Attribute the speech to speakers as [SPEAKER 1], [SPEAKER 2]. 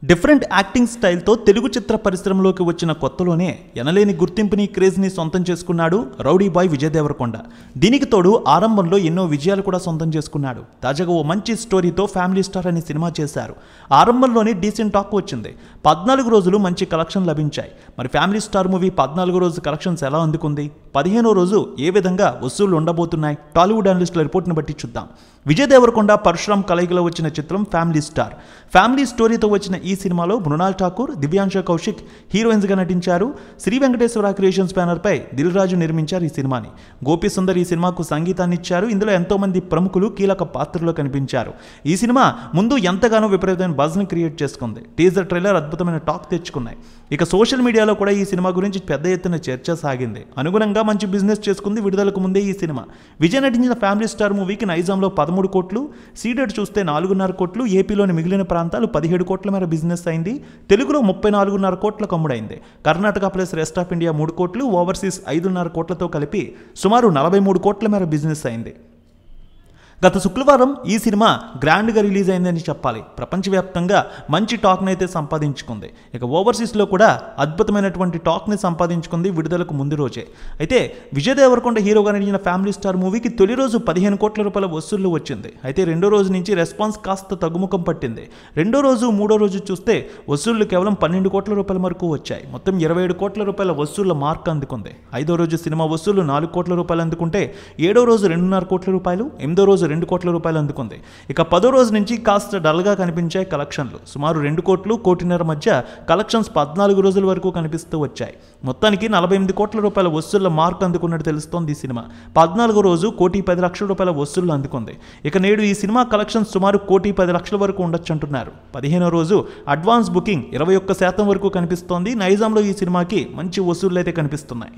[SPEAKER 1] Different acting స్టైల్తో Telugu చిత్ర పరిశ్రమలోకి వచ్చిన కొత్తలోనే ఎనలేని గుర్తింపుని క్రేజ్ని సొంతం చేసుకున్నాడు రౌడీ బాయ్ విజయ్ దేవరకొండ. దీనికి తోడు ఆరంభంలో ఎన్నో విజయాలు కూడా సొంతం చేసుకున్నాడు. తాజాగా ఓ మంచి స్టోరీతో ఫ్యామిలీ స్టార్ అనే సినిమా చేశారు. ఆరంభంలోనే డీసెంట్ టాక్ వచ్చింది. 14 రోజులు మంచి కలెక్షన్ లభించాయి. మరి ఫ్యామిలీ స్టార్ మూవీ 14 రోజు కలెక్షన్స్ ఎలా అందుకుంది, 15వ రోజు ఏ విధంగా వసూళ్లు ఉండబోతున్నాయి, టాలీవుడ్ అనలిస్టుల రిపోర్ట్ని బట్టి చూద్దాం. విజయ్ దేవరకొండ పరశురామ్ కలయికలో వచ్చిన చిత్రం ఫ్యామిలీ స్టార్. ఫ్యామిలీ స్టోరీతో వచ్చిన ఈ సినిమాలో మృణాల్ ఠాకూర్, దివ్యాంశ కౌశిక్ హీరోయిన్స్గా నటించారు. శ్రీ వెంకటేశ్వర క్రియేషన్స్ బ్యానర్పై దిల్ రాజు నిర్మించారు ఈ సినిమాని. గోపి సుందర్ ఈ సినిమాకు సంగీతాన్ని ఇచ్చారు. ఇందులో ఎంతోమంది ప్రముఖులు కీలక పాత్రలో కనిపించారు. ఈ సినిమా ముందు ఎంతగానో విపరీతమైన బజ్ని క్రియేట్ చేసుకుంది. టీజర్ ట్రైలర్ అద్భుతమైన టాక్ తెచ్చుకున్నాయి. ఇక సోషల్ మీడియాలో కూడా ఈ సినిమా గురించి పెద్ద ఎత్తున చర్చ సాగింది. అనుగుణంగా మంచి బిజినెస్ చేసుకుంది విడుదలకు ముందే ఈ సినిమా. విజయ్ నటించిన ఫ్యామిలీ స్టార్ మూవీకి నైజాంలో 13 కోట్లు, సీడెడ్ చూస్తే 4.5 కోట్లు, ఏపీలోని మిగిలిన ప్రాంతాలు 17 కోట్ల మేర బిజినెస్ అయింది. తెలుగులో 34.5 కోట్లకు అమ్ముడైంది. Karnataka plus rest of India 3 కోట్లు, ఓవర్సీస్ 5.5 కోట్లతో కలిపి సుమారు 43 కోట్ల మేర బిజినెస్ అయింది. గత శుక్రవారం ఈ సినిమా గ్రాండ్గా రిలీజ్ అయిందని చెప్పాలి. ప్రపంచవ్యాప్తంగా మంచి టాక్ని అయితే సంపాదించుకుంది. ఇక ఓవర్సీస్లో కూడా అద్భుతమైనటువంటి టాక్ని సంపాదించుకుంది విడుదలకు ముందు రోజే. అయితే విజయ్ దేవరకొండ హీరోగా నటించిన ఫ్యామిలీ స్టార్ మూవీకి తొలి రోజు 15 కోట్ల రూపాయల వసూళ్లు వచ్చింది. అయితే రెండో రోజు నుంచి రెస్పాన్స్ కాస్త తగ్గుముఖం పట్టింది. రెండో రోజు మూడో రోజు చూస్తే వసూళ్లు కేవలం 12 కోట్ల రూపాయల వరకు వచ్చాయి. మొత్తం 27 కోట్ల రూపాయల వసూళ్ల మార్క్ అందుకుంది. 5వ రోజు సినిమా వసూళ్లు 4 కోట్ల రూపాయలు అందుకుంటే 7వ రోజు 2.5 కోట్ల రూపాయలు, 8వ రోజు 2 కోట్ల రూపాయలు అందుకుంది. ఇక 10వ రోజు నుంచి కాస్త డల్గా కనిపించాయి కలెక్షన్లు. సుమారు 2 కోట్లు, 1.5 కోట్ల మధ్య కలెక్షన్స్ 14 రోజుల వరకు కనిపిస్తూ వచ్చాయి. మొత్తానికి 48 కోట్ల రూపాయల వసూళ్ల మార్క్ అందుకున్నట్టు తెలుస్తోంది ఈ సినిమా. 14వ రోజు 1,10 లక్షల రూపాయల వసూళ్లు అందుకుంది. ఇక నేడు ఈ సినిమా కలెక్షన్స్ సుమారు 1,10 లక్షల వరకు ఉండొచ్చు అంటున్నారు. 15వ రోజు అడ్వాన్స్ బుకింగ్ 21% వరకు కనిపిస్తోంది. నైజాంలో ఈ సినిమాకి మంచి వసూళ్లు అయితే కనిపిస్తున్నాయి.